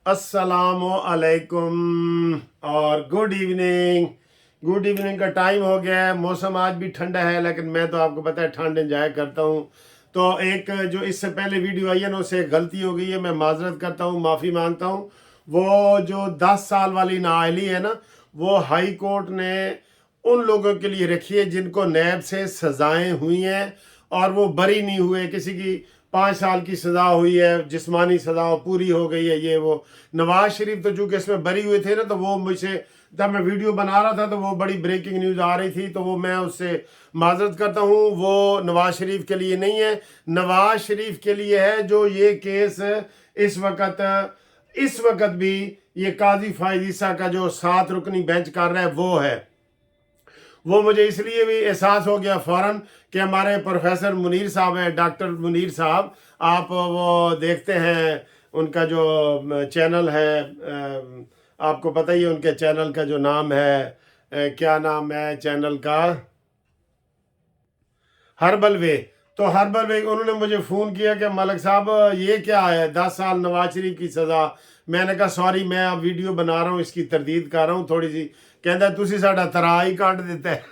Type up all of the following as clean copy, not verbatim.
अस्सलामु अलैकुम और गुड इवनिंग। गुड इवनिंग का टाइम हो गया है। मौसम आज भी ठंडा है, लेकिन मैं तो आपको पता है ठंड एंजॉय करता हूँ। तो एक जो इससे पहले वीडियो आई है ना, उससे गलती हो गई है, मैं माजरत करता हूँ, माफ़ी मांगता हूँ। वो जो 10 साल वाली नाअहली है ना, वो हाई कोर्ट ने उन लोगों के लिए रखी है जिनको नैब से सज़ाएं हुई हैं और वो बरी नहीं हुए। किसी की 5 साल की सज़ा हुई है, जिस्मानी सज़ा पूरी हो गई है, ये वो। नवाज शरीफ तो चूँकि इसमें बरी हुए थे ना, तो वो मुझसे जब मैं वीडियो बना रहा था तो वो बड़ी ब्रेकिंग न्यूज़ आ रही थी, तो वो मैं उससे माजरत करता हूँ। वो नवाज शरीफ के लिए नहीं है, नवाज शरीफ के लिए है जो ये केस इस वक्त भी ये काजी फायद ईसा का जो 7 रुकनी बेंच कर रहा है वो है। वो मुझे इसलिए भी एहसास हो गया फ़ौरन कि हमारे प्रोफेसर मुनीर साहब हैं, डॉक्टर मुनीर साहब, आप वो देखते हैं उनका जो चैनल है, आपको पता ही है उनके चैनल का जो नाम है, क्या नाम है चैनल का, हर्बल वे। तो हर्बल वे उन्होंने मुझे फ़ोन किया कि मलिक साहब ये क्या है, 10 साल नवाज शरीफ की सज़ा। मैंने कहा सॉरी, मैं अब वीडियो बना रहा हूँ, इसकी तरदीद कर रहा हूँ थोड़ी सी। कहता तुसी साडा तरा ही काट देता है।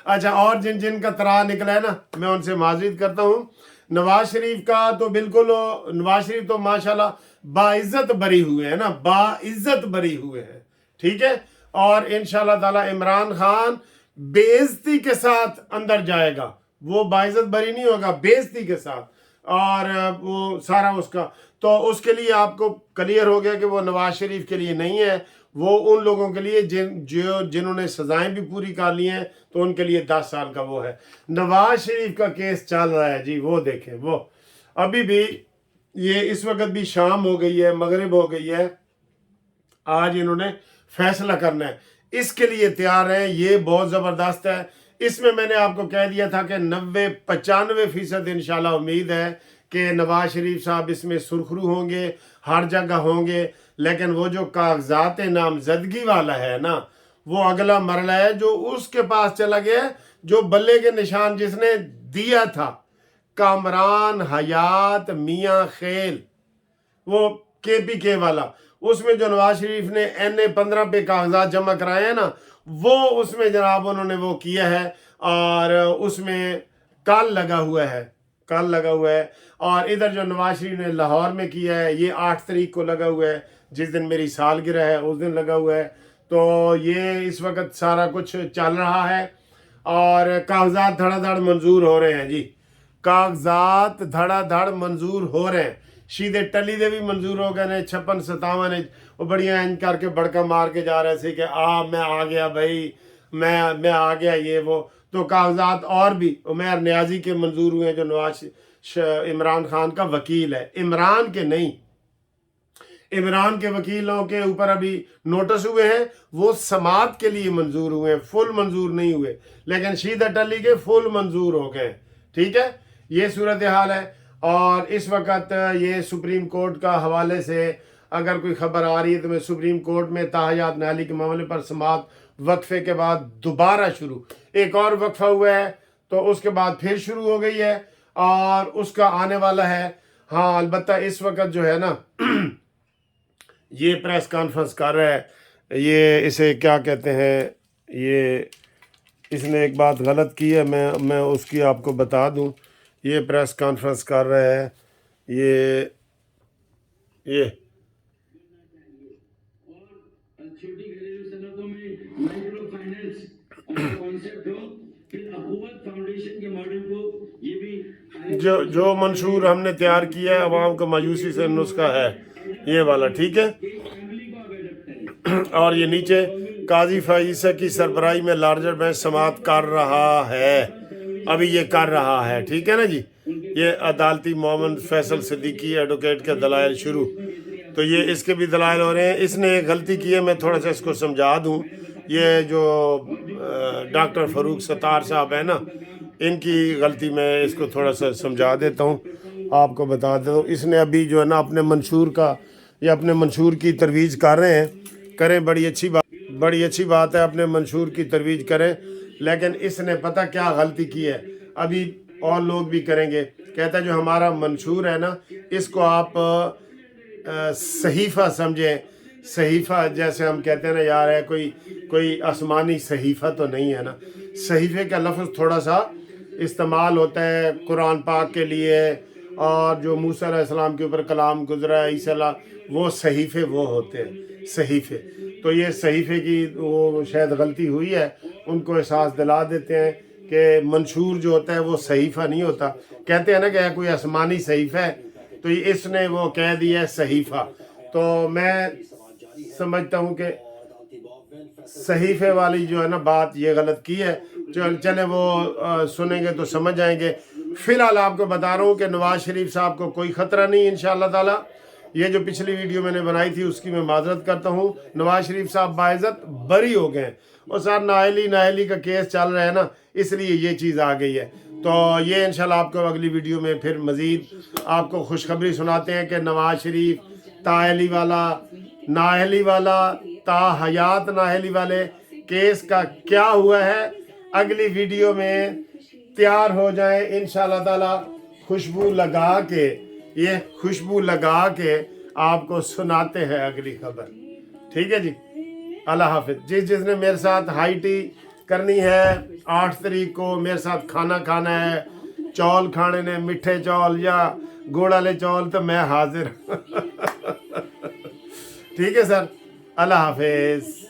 अच्छा, और जिन जिन का तरा निकला है ना, मैं उनसे माजरीत करता हूँ। नवाज शरीफ का तो बिल्कुल, नवाज शरीफ तो माशाल्लाह बाइज्जत बरी हुए हैं ना, बाइज्जत बरी हुए हैं, ठीक है। और इंशाल्लाह ताला इमरान खान बेइज्जती के साथ अंदर जाएगा, वो बाइज्जत बरी नहीं होगा, बेइज्जती के साथ। और वो सारा उसका, तो उसके लिए आपको क्लियर हो गया कि वो नवाज शरीफ के लिए नहीं है, वो उन लोगों के लिए जिन्होंने सजाएं भी पूरी कर ली हैं, तो उनके लिए 10 साल का वो है। नवाज शरीफ का केस चल रहा है जी, वो देखें, वो अभी भी, ये इस वक्त भी शाम हो गई है, मगरिब हो गई है, आज इन्होंने फैसला करना है, इसके लिए तैयार है। ये बहुत ज़बरदस्त है। इसमें मैंने आपको कह दिया था कि 90-95% इंशाल्लाह उम्मीद है कि नवाज शरीफ साहब इसमें सुरखरू होंगे, हर जगह होंगे। लेकिन वो जो कागजात नामजदगी वाला है ना, वो अगला मरला है जो उसके पास चला गया, जो बल्ले के निशान जिसने दिया था, कामरान हयात मियाँ खेल, वो KPK वाला। उसमें जो नवाज शरीफ ने NA-15 पे कागजात जमा कराए हैं ना, वो उसमें जनाब उन्होंने वो किया है, और उसमें कल लगा हुआ है, कल लगा हुआ है। और इधर जो नवाज शरीफ ने लाहौर में किया है, ये 8 तारीख को लगा हुआ है, जिस दिन मेरी सालगिरह है उस दिन लगा हुआ है। तो ये इस वक्त सारा कुछ चल रहा है और कागजात धड़ाधड़ मंजूर हो रहे हैं जी, कागजात धड़ाधड़ मंजूर हो रहे हैं। सीधे टली दे भी मंजूर हो गए ने, 56-57 वो बढ़िया इंज करके बड़का मार के जा रहे थे कि मैं आ गया भाई, मैं आ गया, ये वो। तो कागजात और भी उमर न्याजी के मंजूर हुए हैं, जो नवाज इमरान खान का वकील है, इमरान के नहीं, इमरान के वकीलों के ऊपर अभी नोटिस हुए हैं, वो समात के लिए मंजूर हुए हैं, फुल मंजूर नहीं हुए, लेकिन शीदा टली के फुल मंजूर हो गए, ठीक है। ये सूरत हाल है। और इस वक्त ये सुप्रीम कोर्ट का हवाले से अगर कोई खबर आ रही है तो मैं सुप्रीम कोर्ट में ताहयात नाली के मामले पर समात वक्फे के बाद दोबारा शुरू, एक और वक्फा हुआ है तो उसके बाद फिर शुरू हो गई है और उसका आने वाला है। हाँ, अलबत्ता इस वक्त जो है ना, ये प्रेस कॉन्फ्रेंस कर रहा है, ये इसे क्या कहते हैं, ये इसने एक बात गलत की है, मैं उसकी आपको बता दूं। ये प्रेस कॉन्फ्रेंस कर रहा है, ये छोटी घरेलू सनतों में माइक्रो फाइनेंस कॉन्सेप्ट हो, फिर अखुवत फाउंडेशन के मॉडल को, ये भी जो मंशूर हमने तैयार किया है अवाम को मायूसी से नुस्खा है, ये वाला, ठीक है। और ये नीचे काजी फाइसा की सरबराही में लार्जर बेंच समात कर रहा है, अभी ये कर रहा है, ठीक है ना जी। ये अदालती मोहम्मद फैसल सिद्दीकी एडवोकेट के दलाइल शुरू, तो ये इसके भी दलाइल हो रहे हैं। इसने एक गलती की है, मैं थोड़ा सा इसको समझा दूं। ये जो डॉक्टर फ़रूक सत्तार साहब है ना, इनकी गलती मैं इसको थोड़ा सा समझा देता हूँ, आपको बता देता हूँ। इसने अभी जो है ना अपने मंशूर का, ये अपने मंशूर की तरवीज़ कर रहे हैं, करें, बड़ी अच्छी बात है, अपने मंशूर की तरवीज़ करें, लेकिन इसने पता क्या गलती की है, अभी और लोग भी करेंगे। कहता है जो हमारा मंशूर है ना, इसको आप सहीफ़ा समझें। सहीफ़ा जैसे हम कहते हैं ना यार है कोई आसमानी सहीफ़ा तो नहीं है ना। सहीफ़े का लफ्ज़ थोड़ा सा इस्तेमाल होता है कुरान पाक के लिए, और जो मूसा अलैहिस्सलाम के ऊपर कलाम गुजरा है ईसा, वो सहीफ़े वो होते हैं सहीफ़े। तो ये सहीफ़े की वो शायद गलती हुई है, उनको एहसास दिला देते हैं कि मंशूर जो होता है वो सहीफ़ा नहीं होता। कहते हैं ना कि कोई आसमानी सहीफ़ा है, तो इसने वो कह दिया है सहीफ़ा। तो मैं समझता हूँ कि सहीफ़े वाली जो है ना बात ये गलत की है। चले वो सुनेंगे तो समझ आएंगे। फ़िलहाल आपको बता रहा हूँ कि नवाज़ शरीफ साहब को कोई ख़तरा नहीं इंशाअल्लाह ताला। ये जो पिछली वीडियो मैंने बनाई थी उसकी मैं माजरत करता हूँ। नवाज़ शरीफ साहब बाइज़्ज़त बरी हो गए, और सर नाअहली का केस चल रहा है ना, इसलिए ये चीज़ आ गई है। तो ये इंशाल्लाह आपको अगली वीडियो में फिर मज़ीद आपको खुशखबरी सुनाते हैं कि नवाज़ शरीफ नाअहली वाला ताहयात नाअहली वाले केस का क्या हुआ है। अगली वीडियो में तैयार हो जाए इंशाल्लाह ताला, खुशबू लगा के आपको सुनाते हैं अगली खबर। ठीक है जी, अल्लाह हाफिज़। जिसने मेरे साथ हाई टी करनी है 8 तारीख को, मेरे साथ खाना खाना है, चौल खाने ने, मिठे चौल या गुड़ वाले चौल, तो मैं हाजिर ठीक है सर, अल्लाह हाफिज़।